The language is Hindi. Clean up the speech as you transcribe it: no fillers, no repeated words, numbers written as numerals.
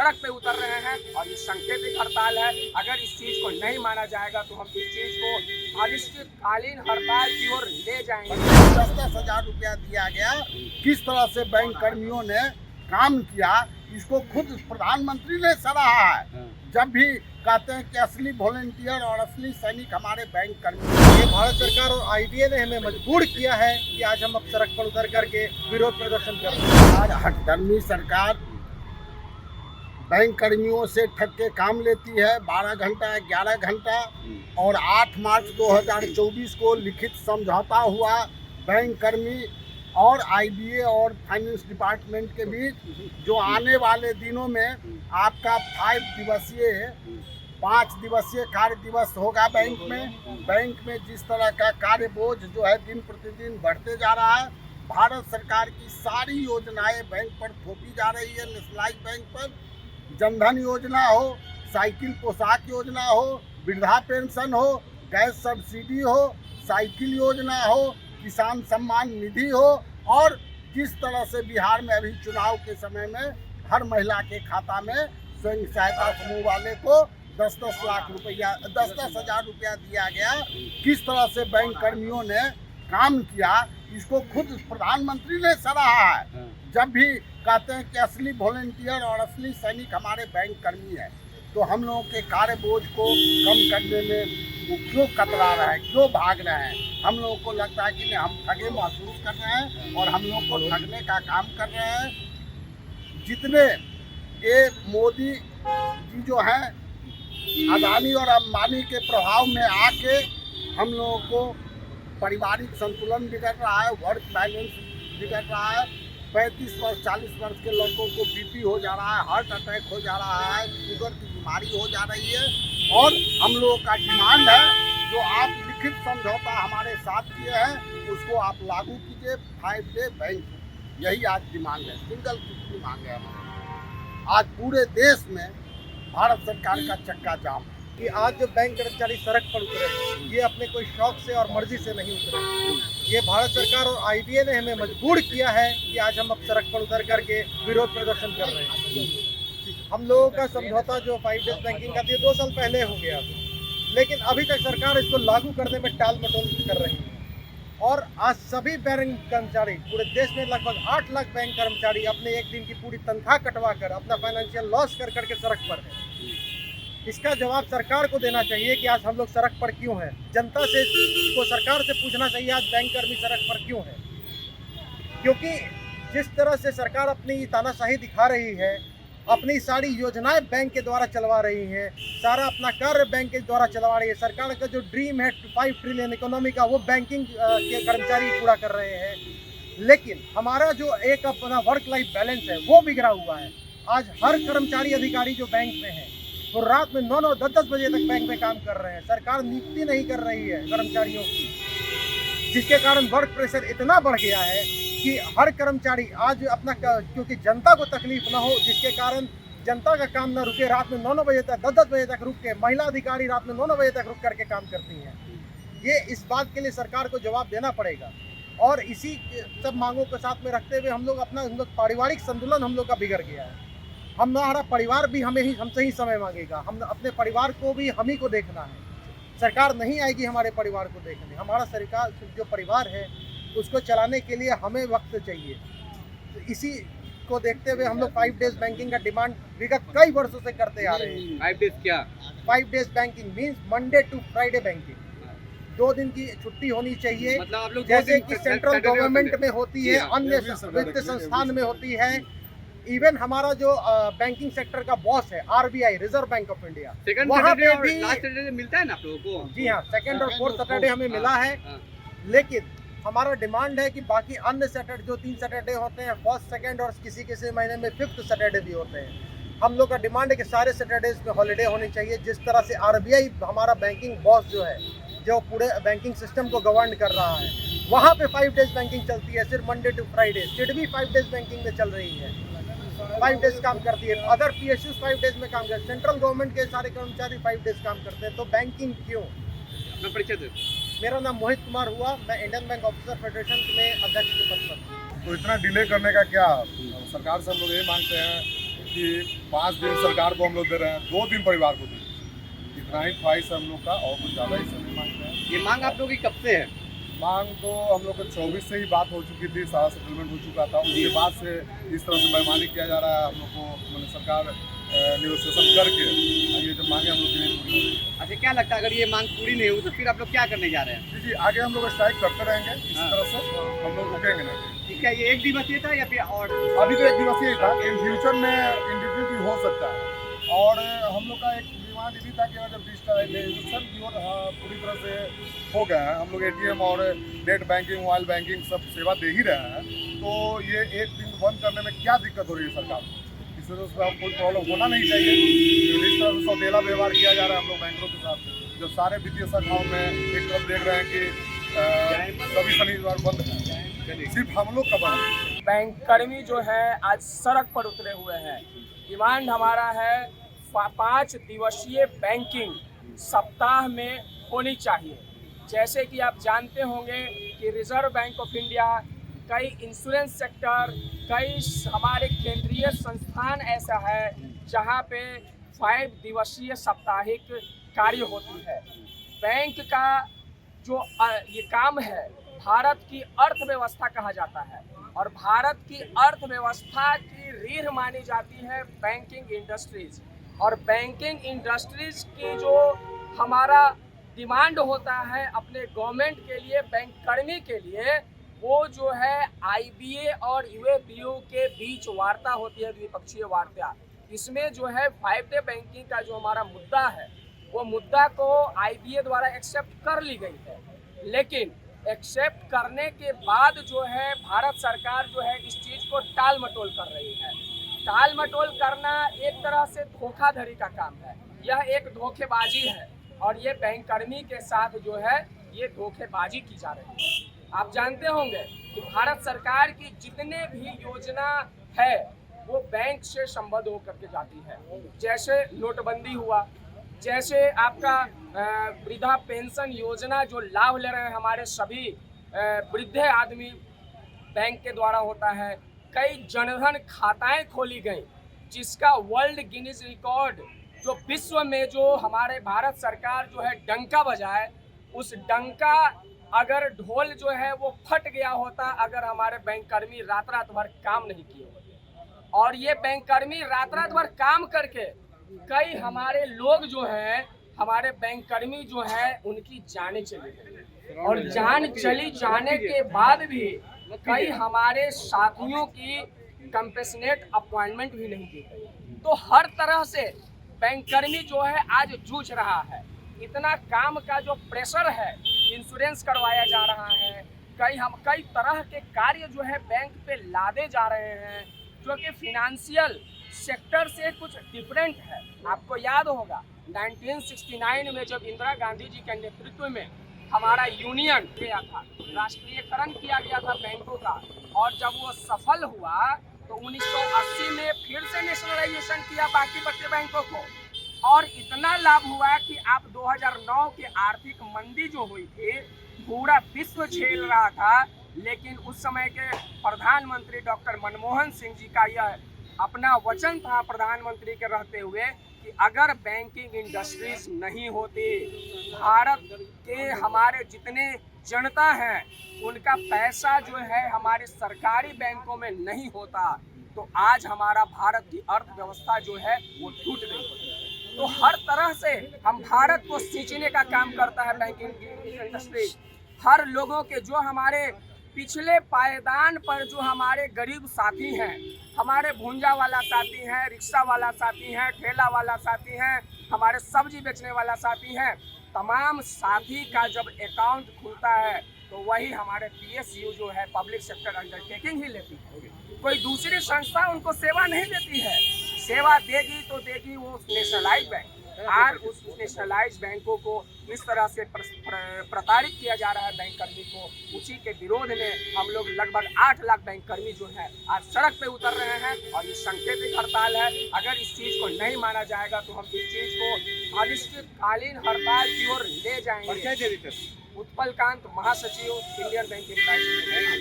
सड़क पे उतर रहे हैं और ये सांकेतिक हड़ताल है। अगर इस चीज को नहीं माना जाएगा तो हम इस चीज को अनिश्चितकालीन हड़ताल की ओर ले जाएंगे। 10,000 रुपया दिया गया, किस तरह से बैंक कर्मियों ने काम किया, इसको खुद प्रधानमंत्री ने सराहा है। जब भी कहते हैं कि असली वॉलंटियर और असली सैनिक हमारे बैंक कर्मी। ये भारत सरकार और आईडीए ने हमें मजबूर किया है कि आज हम अब सड़क पर उतर करके विरोध प्रदर्शन कर रहे हैं। आज हठधर्मी सरकार बैंक कर्मियों से ठग के काम लेती है। 12 घंटा 11 घंटा और 8 मार्च 2024 को लिखित समझौता हुआ बैंक कर्मी और आईडीए और फाइनेंस डिपार्टमेंट के बीच, जो आने वाले दिनों में आपका 5 दिवसीय कार्य दिवस होगा बैंक में। बैंक में जिस तरह का कार्य बोझ जो है दिन प्रतिदिन बढ़ते जा रहा है, भारत सरकार की सारी योजनाएं बैंक पर थोपी जा रही है। नेशनलाइज बैंक पर जनधन योजना हो, साइकिल पोशाक योजना हो, वृद्धा पेंशन हो, गैस सब्सिडी हो, साइकिल योजना हो, किसान सम्मान निधि हो, और जिस तरह से बिहार में अभी चुनाव के समय में हर महिला के खाता में स्वयं सहायता समूह वाले को 10-10 लाख रुपया 10,000 रुपया दिया गया, किस तरह से बैंक कर्मियों ने काम किया, इसको खुद प्रधानमंत्री ने सराहा है। जब भी कहते हैं कि असली वॉलंटियर और असली सैनिक हमारे बैंक कर्मी हैं, तो हम लोगों के कार्य बोझ को कम करने में वो क्यों कतरा रहे हैं, क्यों भाग रहे हैं? हम लोगों को लगता है कि नहीं, हम ठगे महसूस कर रहे हैं और हम लोगों को ठगने का काम कर रहे हैं। जितने ये मोदी जी जो हैं अदानी और अंबानी के प्रभाव में आके हम लोगों को पारिवारिक संतुलन बिगड़ रहा है, वर्क बैलेंस बिगड़ रहा है। 35 वर्ष 40 वर्ष के लड़कों को बीपी हो जा रहा है, हार्ट अटैक हो जा रहा है, शुगर की बीमारी हो जा रही है। और हम लोगों का डिमांड है, जो आप लिखित समझौता हमारे साथ किए हैं उसको आप लागू कीजिए। 5 डे बैंक, यही आज डिमांड है, सिंगल की मांग है हमारी। आज पूरे देश में भारत सरकार का चक्का जाम है। कि आज जो बैंक कर्मचारी सड़क पर उतरे, ये अपने कोई शौक से और मर्जी से नहीं उतरे। ये भारत सरकार और आईडीए ने हमें मजबूर किया है कि आज हम अब सड़क पर उतर करके विरोध प्रदर्शन कर रहे हैं। हम लोगों का समझौता जो 5 डेज बैंकिंग का था 2 साल पहले हो गया, लेकिन अभी तक सरकार इसको लागू करने में टाल मटोल कर रही है। और आज सभी बैंक कर्मचारी, पूरे देश में लगभग 8 लाख बैंक कर्मचारी अपने एक दिन की पूरी तनख्वाह कटवा कर, अपना फाइनेंशियल लॉस कर करके सड़क पर है। इसका जवाब सरकार को देना चाहिए कि आज हम लोग सड़क पर क्यों हैं। जनता से को सरकार से पूछना चाहिए आज बैंक कर्मी सड़क पर क्यों हैं। क्योंकि जिस तरह से सरकार अपनी तानाशाही दिखा रही है, अपनी सारी योजनाएं बैंक के द्वारा चलवा रही है, सारा अपना कार्य बैंक के द्वारा चलवा रही है। सरकार का जो ड्रीम है 5 ट्रिलियन इकोनॉमी का, वो बैंकिंग के कर्मचारी पूरा कर रहे हैं। लेकिन हमारा जो एक अपना वर्क लाइफ बैलेंस है वो बिगड़ा हुआ है। आज हर कर्मचारी अधिकारी जो बैंक में है वो रात में 9-9, 10-10 बजे तक बैंक में काम कर रहे हैं। सरकार नियुक्ति नहीं कर रही है कर्मचारियों की, जिसके कारण वर्क प्रेशर इतना बढ़ गया है कि हर कर्मचारी आज अपना, क्योंकि जनता को तकलीफ ना हो, जिसके कारण जनता का काम ना रुके, रात में 9-9 बजे तक 10-10 बजे तक रुक के महिला अधिकारी रात में 9-9 बजे तक रुक करके काम करती हैं। ये इस बात के लिए सरकार को जवाब देना पड़ेगा। और इसी सब मांगों के साथ में रखते हुए हम लोग पारिवारिक संतुलन हम लोग का बिगड़ गया है। हमारा परिवार भी हमसे ही समय मांगेगा। हम अपने परिवार को भी हम ही को देखना है। सरकार नहीं आएगी हमारे परिवार को देखने। हमारा सरकार जो परिवार है उसको चलाने के लिए हमें वक्त चाहिए। तो इसी को देखते हुए हम लोग 5 डेज बैंकिंग का डिमांड विगत कई वर्षों से करते आ रहे हैं। 5 डेज क्या? 5 days banking means Monday to Friday banking. 2 दिन की छुट्टी होनी चाहिए, मतलब आप लोग जैसे कि सेंट्रल गवर्नमेंट में होती है, अन्य वित्तीय संस्थान में होती है। इवन हमारा जो बैंकिंग सेक्टर का बॉस है RBI, reserve bank of India, वहाँ पे भी लास्ट सैटरडे मिलता है ना आप लोगों को? जी हाँ, 2nd और 4th सैटरडे हमें मिला है। लेकिन हमारा डिमांड है कि बाकी अन्य सैटरडे जो 3 सैटरडे होते हैं, 1st, 2nd और किसी महीने में 5th सैटरडे भी होते हैं, हम लोग का डिमांड है कि सारे सैटरडेज में हॉलीडे होनी चाहिए। जिस तरह से RBI हमारा बैंकिंग बॉस जो है, जो पूरे बैंकिंग सिस्टम को गवर्न कर रहा है, वहाँ पे 5 डेज बैंकिंग चलती है, सिर्फ Monday to Friday. SIDBI 5 days banking में चल रही है, 5 डेज काम करती है। अदर PSUs 5 डेज में काम करते हैं। सेंट्रल गवर्नमेंट के सारे कर्मचारी 5 डेज काम करते हैं, तो बैंकिंग क्यों? परिचय दे। मेरा नाम मोहित कुमार हुआ, मैं इंडियन बैंक ऑफिसर फेडरेशन में अध्यक्ष के पद पर। तो इतना डिले करने का क्या? सरकार से हम लोग ये मांगते हैं कि 5 दिन सरकार को हम लोग दे रहे हैं, 2 दिन परिवार को दे रहे हैं। इतना ही ख्वाहिश है हम लोग का, और कुछ ज़्यादा ही समय मांगते हैं। ये मांग आप लोगों की कब से है? मांग तो हम लोग को 24 से ही बात हो चुकी थी, सारा सेटलमेंट हो चुका था। उसके बाद से इस तरह से बेईमानी किया जा रहा है। हम लोग को मैंने सरकार नेगोशिएशन करके ये जो मांगे हम लोग की नहीं पूरी हो रही है। अच्छा, क्या लगता है अगर ये मांग पूरी नहीं हुई तो फिर आप लोग क्या करने जा रहे हैं? जी, आगे हम लोग स्ट्राइक करते रहेंगे इसी तरह से, हम लोग रुकेंगे नहीं। ठीक है, ये एक दिवसीय था या फिर और? अभी तो 1 दिवसीय था, इन फ्यूचर में इंडिविजुअल भी हो सकता है। और हम लोग का एक डिमांड भी था कि जब डिजिटलाइजेशन की ओर पूरी तरह से हो गया है, हम लोग ATM और नेट बैंकिंग, मोबाइल बैंकिंग सब सेवा दे ही रहे हैं, तो ये एक दिन बंद करने में क्या दिक्कत हो रही है सरकार को? इस तरह से कोई प्रॉब्लम होना नहीं चाहिए। इस तरह से सौतेला व्यवहार किया जा रहा है हम लोग बैंकों के साथ, जब सारे वित्तीय शाखाओं में एक तरफ देख रहे हैं कि सभी शनिवार बंद है, सिर्फ हम लोग का बंद है। बैंक कर्मी जो है आज सड़क पर उतरे हुए हैं। डिमांड हमारा है 5 दिवसीय बैंकिंग सप्ताह में होनी चाहिए। जैसे कि आप जानते होंगे कि रिजर्व बैंक ऑफ इंडिया, कई इंश्योरेंस सेक्टर, कई हमारे केंद्रीय संस्थान ऐसा है जहां पे 5 दिवसीय साप्ताहिक कार्य होती है। बैंक का जो ये काम है, भारत की अर्थव्यवस्था कहा जाता है, और भारत की अर्थव्यवस्था की रीढ़ मानी जाती है बैंकिंग इंडस्ट्रीज। और बैंकिंग इंडस्ट्रीज की जो हमारा डिमांड होता है अपने गवर्नमेंट के लिए, बैंक कर्मी के लिए, वो जो है IBA और UAPU के बीच वार्ता होती है, द्विपक्षीय वार्ता। इसमें जो है 5 डे बैंकिंग का जो हमारा मुद्दा है, वो मुद्दा को IBA द्वारा एक्सेप्ट कर ली गई है। लेकिन एक्सेप्ट करने के बाद जो है भारत सरकार जो है इस चीज़ को टाल मटोल कर रही है। टाल मटोल करना एक तरह से धोखाधड़ी का काम है, यह एक धोखेबाजी है, और ये बैंक कर्मी के साथ जो है ये धोखेबाजी की जा रही है। आप जानते होंगे कि भारत सरकार की जितने भी योजना है वो बैंक से संबद्ध होकर के जाती है। जैसे नोटबंदी हुआ, जैसे आपका वृद्धा पेंशन योजना जो लाभ ले रहे हैं हमारे सभी वृद्ध आदमी, बैंक के द्वारा होता है। कई जनधन खाताएं खोली गई, जिसका वर्ल्ड गिनीज रिकॉर्ड जो विश्व में जो हमारे भारत सरकार जो है डंका बजाए, उस डंका अगर ढोल जो है वो फट गया होता अगर हमारे बैंक कर्मी रात भर काम नहीं किए होते। और ये बैंक कर्मी रात भर काम करके कई हमारे लोग जो हैं, हमारे बैंक कर्मी जो हैं, उनकी जाने चली गई, और जान चली जाने के बाद भी कई हमारे साथियों की कंपेशनेट अपॉइंटमेंट भी नहीं दी गई। तो हर तरह से बैंक कर्मी जो है आज जूझ रहा है। इतना काम का जो प्रेशर है, इंश्योरेंस करवाया जा रहा है, कई तरह के कार्य जो है बैंक पे लादे जा रहे हैं, जो कि फिनेंशियल सेक्टर से कुछ डिफरेंट है। आपको याद होगा 1969 में जब इंदिरा गांधी जी के नेतृत्व में हमारा यूनियन किया था, राष्ट्रीयकरण किया गया था बैंकों का, और जब वो सफल हुआ तो 1980 में फिर से नेशनलाइजेशन किया बाकी बचे बैंकों को, और इतना लाभ हुआ कि आप 2009 की आर्थिक मंदी जो हुई थी, पूरा विश्व झेल रहा था, लेकिन उस समय के प्रधानमंत्री डॉक्टर मनमोहन सिंह जी का यह अपना वचन था प्रधानमंत्री के रहते हुए कि अगर बैंकिंग इंडस्ट्रीज नहीं होती, भारत के हमारे जितने जनता हैं उनका पैसा जो है हमारे सरकारी बैंकों में नहीं होता, तो आज हमारा भारत की अर्थव्यवस्था जो है वो टूट गई होती। तो हर तरह से हम भारत को सींचने का काम करता है बैंकिंग इंडस्ट्री। हर लोगों के जो हमारे पिछले पायदान पर जो हमारे गरीब साथी हैं, हमारे भूंजा वाला साथी हैं, रिक्शा वाला साथी हैं, ठेला वाला साथी हैं, हमारे सब्जी बेचने वाला साथी हैं, तमाम साथी का जब अकाउंट खुलता है तो वही हमारे PSU जो है पब्लिक सेक्टर अंडरटेकिंग ही लेती है। कोई दूसरी संस्था उनको सेवा नहीं देती है। सेवा देगी तो देगी वो नेशनलाइज बैंक। आज उस नेशनलाइज बैंकों को इस तरह से प्रताड़ित किया जा रहा है बैंक कर्मी को। उसी के विरोध में हम लोग लगभग 8 लाख बैंक कर्मी जो है आज सड़क पे उतर रहे हैं, और ये सांकेतिक हड़ताल है। अगर इस चीज़ को नहीं माना जाएगा तो हम इस चीज़ को अनिश्चितकालीन हड़ताल की ओर ले जाएंगे। उत्पल कांत, महासचिव, इंडियन बैंक एम्प्लॉइज।